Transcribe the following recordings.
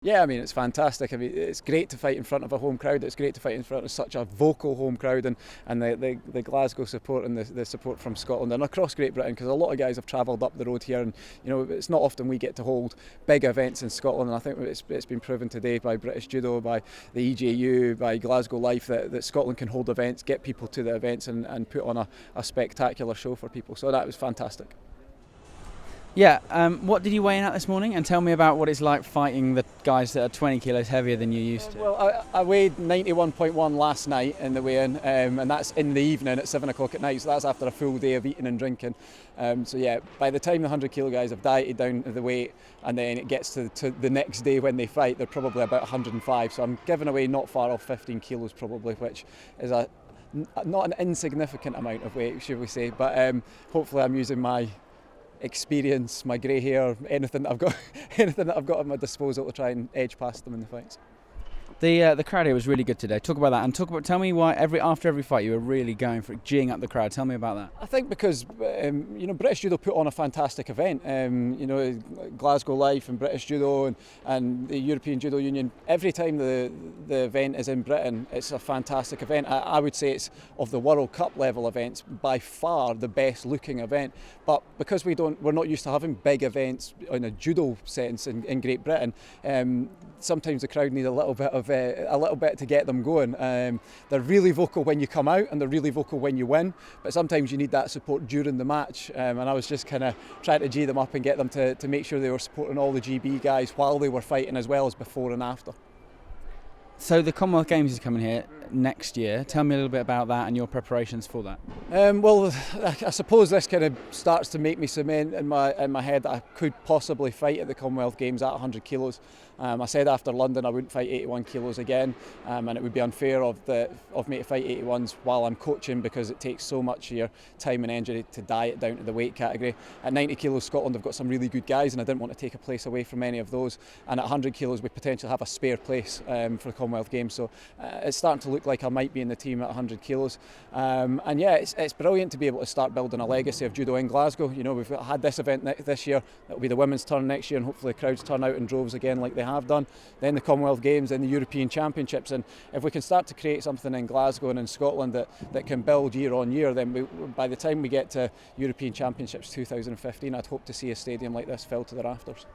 Yeah, I mean, it's fantastic. I mean, it's great to fight in front of a home crowd. It's great to fight in front of such a vocal home crowd, and the Glasgow support and the support from Scotland and across Great Britain, because a lot of guys have travelled up the road here, and it's not often we get to hold big events in Scotland, and I think it's been proven today by British Judo, by the EJU, by Glasgow Life that Scotland can hold events, get people to the events and put on a spectacular show for people. So that was fantastic. Yeah, what did you weigh in at this morning? And tell me about what it's like fighting the guys that are 20 kilos heavier than you used to. Well, I weighed 91.1 last night in the weigh-in, and that's in the evening at 7 o'clock at night, so that's after a full day of eating and drinking. So yeah, by the time the 100 kilo guys have dieted down to the weight, and then it gets to the next day when they fight, they're probably about 105. So I'm giving away not far off 15 kilos probably, which is not an insignificant amount of weight, should we say. But hopefully I'm using my experience, my grey hair, anything that I've got at my disposal to try and edge past them in the fights. The crowd here was really good today. Talk about that, and tell me why after every fight you were really going for it, geeing up the crowd. Tell me about that. I think because British Judo put on a fantastic event. Glasgow Life and British Judo and the European Judo Union. Every time the event is in Britain, it's a fantastic event. I would say it's of the World Cup level events by far the best looking event. But because we're not used to having big events in a judo sense in Great Britain, sometimes the crowd need a little bit to get them going. They're really vocal when you come out, and they're really vocal when you win, but sometimes you need that support during the match, and I was just kind of trying to G them up and get them to make sure they were supporting all the GB guys while they were fighting, as well as before and after. So the Commonwealth Games is coming here next year. Tell me a little bit about that and your preparations for that. Well, I suppose this kind of starts to make me cement in my head that I could possibly fight at the Commonwealth Games at 100 kilos. I said after London I wouldn't fight 81 kilos again, and it would be unfair of me to fight 81s while I'm coaching, because it takes so much of your time and energy to diet down to the weight category. At 90 kilos, Scotland have got some really good guys, and I didn't want to take a place away from any of those. And at 100 kilos, we potentially have a spare place for the Commonwealth Games. So it's starting to look like I might be in the team at 100 kilos. And yeah, it's brilliant to be able to start building a legacy of judo in Glasgow. We've had this event this year. It'll be the women's turn next year, and hopefully the crowds turn out in droves again like they have done. Then the Commonwealth Games, then the European Championships, and if we can start to create something in Glasgow and in Scotland that can build year on year, then by the time we get to European Championships 2015, I'd hope to see a stadium like this filled to the rafters.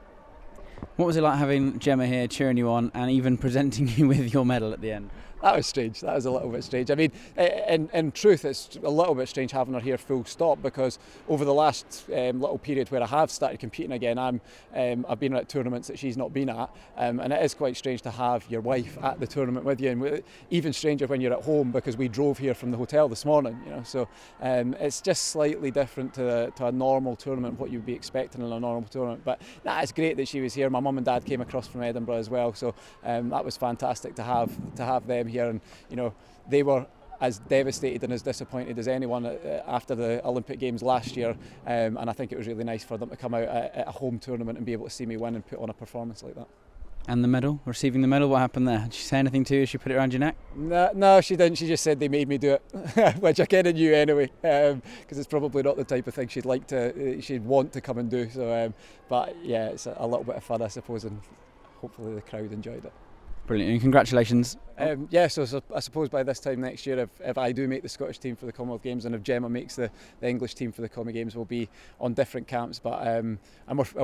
What was it like having Gemma here cheering you on and even presenting you with your medal at the end? That was strange. That was a little bit strange. I mean, in truth, it's a little bit strange having her here full stop, because over the last little period where I have started competing again, I've been at tournaments that she's not been at, and it is quite strange to have your wife at the tournament with you, and even stranger when you're at home, because we drove here from the hotel this morning. So it's just slightly different to a normal tournament, what you'd be expecting in a normal tournament. But it's great that she was here. My mum and dad came across from Edinburgh as well, so that was fantastic to have them here, and they were as devastated and as disappointed as anyone after the Olympic Games last year, and I think it was really nice for them to come out at a home tournament and be able to see me win and put on a performance like that. And the medal, receiving the medal, what happened there? Did she say anything to you? Did she put it around your neck? No, she didn't. She just said they made me do it, which I kind of knew anyway, because it's probably not the type of thing she'd want to come and do. So, but yeah, it's a little bit of fun, I suppose, and hopefully the crowd enjoyed it. Brilliant, and congratulations. So I suppose by this time next year, if I do make the Scottish team for the Commonwealth Games, and if Gemma makes the English team for the Commie Games, we'll be on different camps, but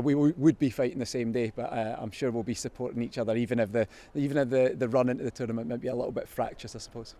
we would be fighting the same day, but I'm sure we'll be supporting each other, even if the run into the tournament might be a little bit fractious, I suppose.